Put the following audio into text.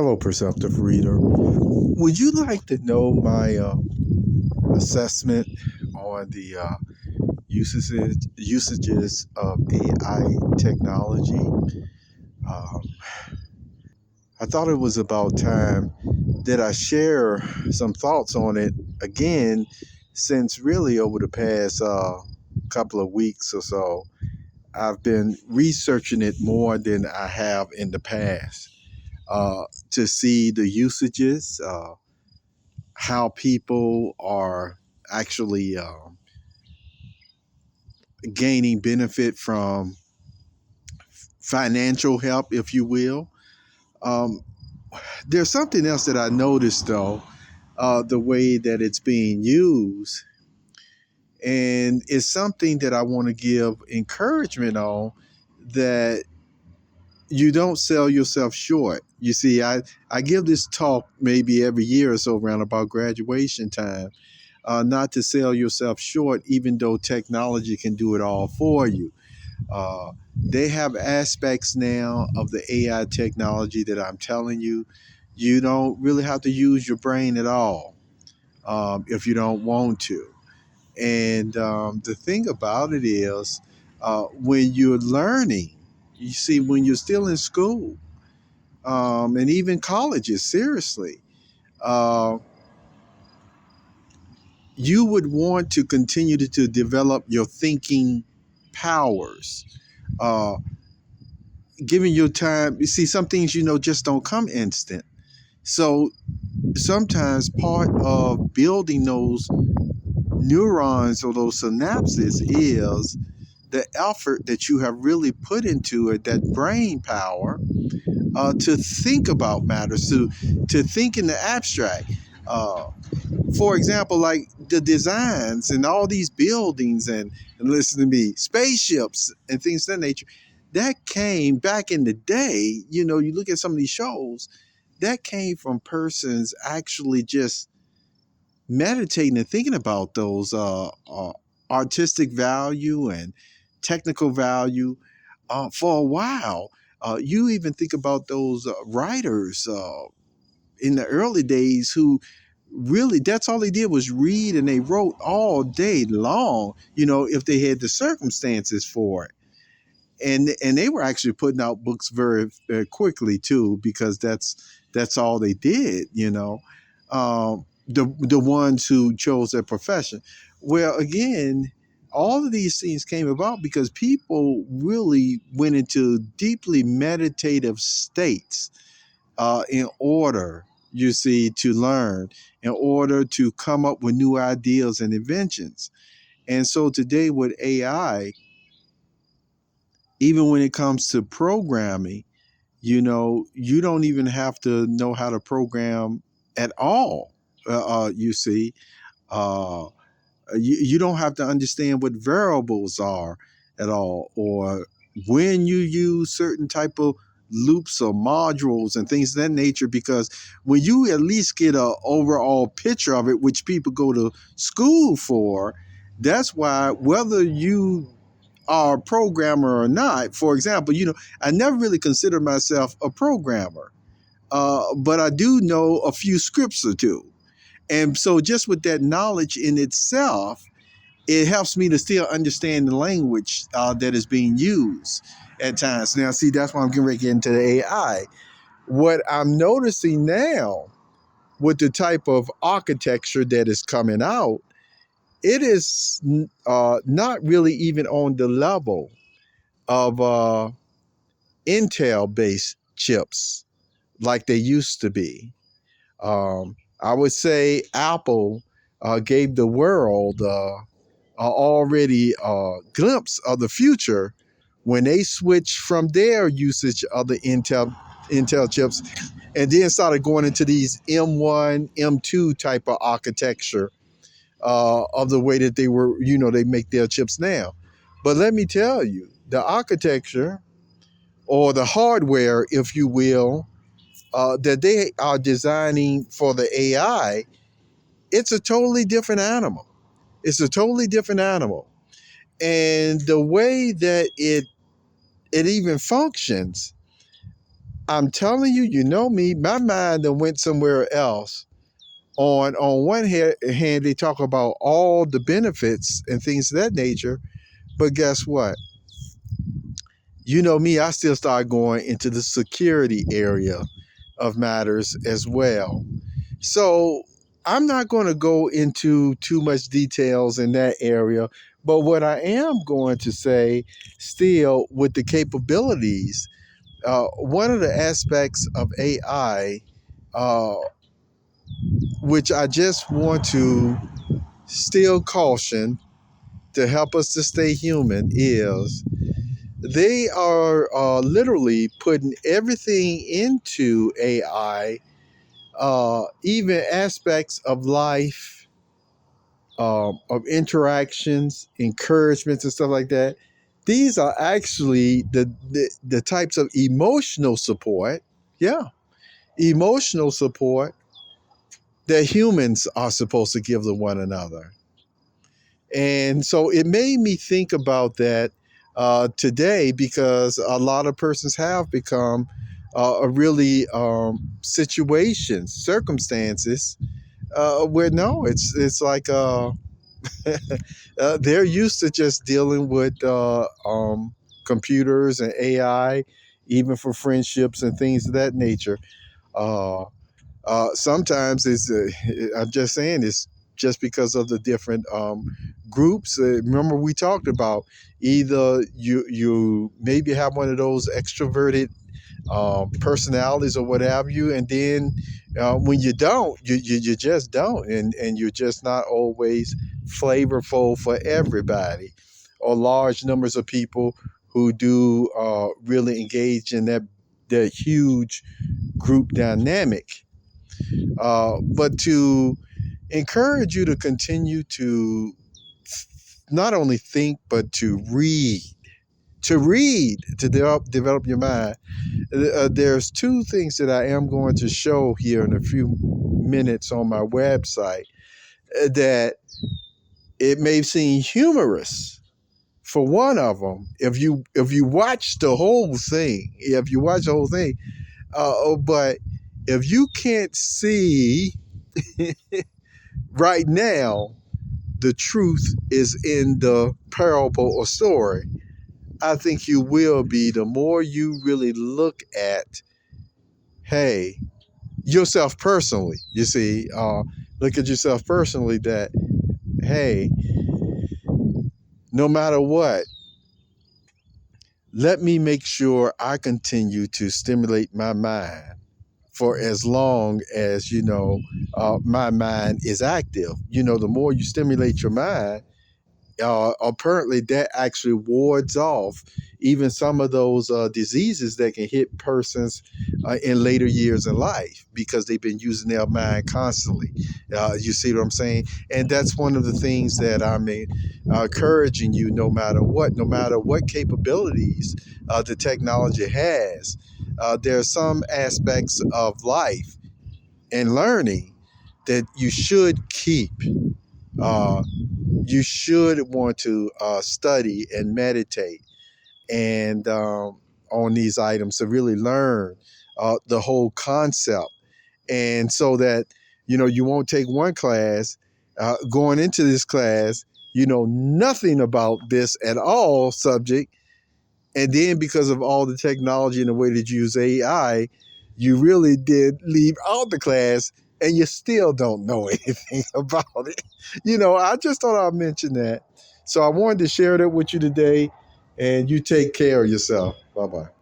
Hello, perceptive reader. Would you like to know my assessment on the usages of AI technology? Um, I thought it was about time that I share some thoughts on it again, since really over the past couple of weeks or so, I've been researching it more than I have in the past to see the usages. How people are actually gaining benefit from financial help, if you will. Um, there's something else that I noticed, though, the way that it's being used. And it's something that I want to give encouragement on, that you don't sell yourself short. You see, I give this talk maybe every year or so around about graduation time. Not to sell yourself short, even though technology can do it all for you. They have aspects now of the AI technology that I'm telling you, you don't really have to use your brain at all if you don't want to. And the thing about it is, when you're learning, you see, when you're still in school and even colleges, seriously, uh, you would want to continue to develop your thinking powers. Uh, Giving your time, you see, some things just don't come instant. So sometimes part of building those neurons or those synapses is the effort that you have really put into it, that brain power, to think about matters, to think in the abstract. Uh, for example, like the designs and all these buildings and listen to me, spaceships and things of that nature, that came back in the day. You look at some of these shows, that came from persons actually just meditating and thinking about those artistic value and technical value for a while. You even think about those writers in the early days who really, that's all they did was read, and they wrote all day long, if they had the circumstances for it. And they were actually putting out books very, very quickly too, because that's all they did. The ones who chose their profession. Well, again, all of these things came about because people really went into deeply meditative states in order, you see, to learn, in order to come up with new ideas and inventions. And so today with AI, even when it comes to programming, you don't even have to know how to program at all. You see, uh, you don't have to understand what variables are at all, or when you use certain type of loops or modules and things of that nature, because when you at least get a overall picture of it, which people go to school for, that's why whether you are a programmer or not. For example, I never really considered myself a programmer, but I do know a few scripts or two. And so just with that knowledge in itself, it helps me to still understand the language that is being used at times. Now, see, that's why I'm getting ready to get into the AI. What I'm noticing now with the type of architecture that is coming out, it is not really even on the level of Intel-based chips like they used to be. I would say Apple gave the world already a glimpse of the future when they switched from their usage of the Intel chips, and then started going into these M1, M2 type of architecture of the way that they make their chips now. But let me tell you, the architecture, or the hardware, if you will, that they are designing for the AI, it's a totally different animal. It's a totally different animal. And the way that it even functions, I'm telling you, you know me, my mind then went somewhere else. On one hand, they talk about all the benefits and things of that nature, but guess what? You know me, I still start going into the security area of matters as well. So I'm not going to go into too much details in that area, but what I am going to say still with the capabilities, one of the aspects of AI, uh, which I just want to still caution to help us to stay human, is they are literally putting everything into AI, even aspects of life, of interactions, encouragements, and stuff like that. These are actually the types of emotional support, yeah, emotional support that humans are supposed to give to one another. And so it made me think about that today, because a lot of persons have become a really situations, circumstances where no, it's like they're used to just dealing with computers and AI, even for friendships and things of that nature. Uh, Sometimes I'm just saying, it's just because of the different groups. Remember, we talked about either you maybe have one of those extroverted personalities or what have you, and then when you don't, you just don't, and you're just not always flavorful for everybody, or large numbers of people who do really engage in that huge group dynamic. But to encourage you to continue to not only think, but to develop your mind. There's two things that I am going to show here in a few minutes on my website, that it may seem humorous for one of them. If you watch the whole thing, but if you can't see right now, the truth is in the parable or story. I think you will be, the more you really look at, hey, yourself personally. You see, look at yourself personally, that, hey, no matter what, let me make sure I continue to stimulate my mind for as long as, my mind is active. The more you stimulate your mind, apparently that actually wards off even some of those diseases that can hit persons in later years in life, because they've been using their mind constantly. You see what I'm saying? And that's one of the things that I'm encouraging you, no matter what capabilities the technology has, there are some aspects of life and learning that you should keep. Uh, you should want to study and meditate and on these items to really learn the whole concept, and so that you won't take one class, going into this class you know nothing about this at all subject, and then because of all the technology and the way that you use AI, you really did leave out the class and you still don't know anything about it. I just thought I'd mention that. So I wanted to share that with you today, and you take care of yourself. Bye bye.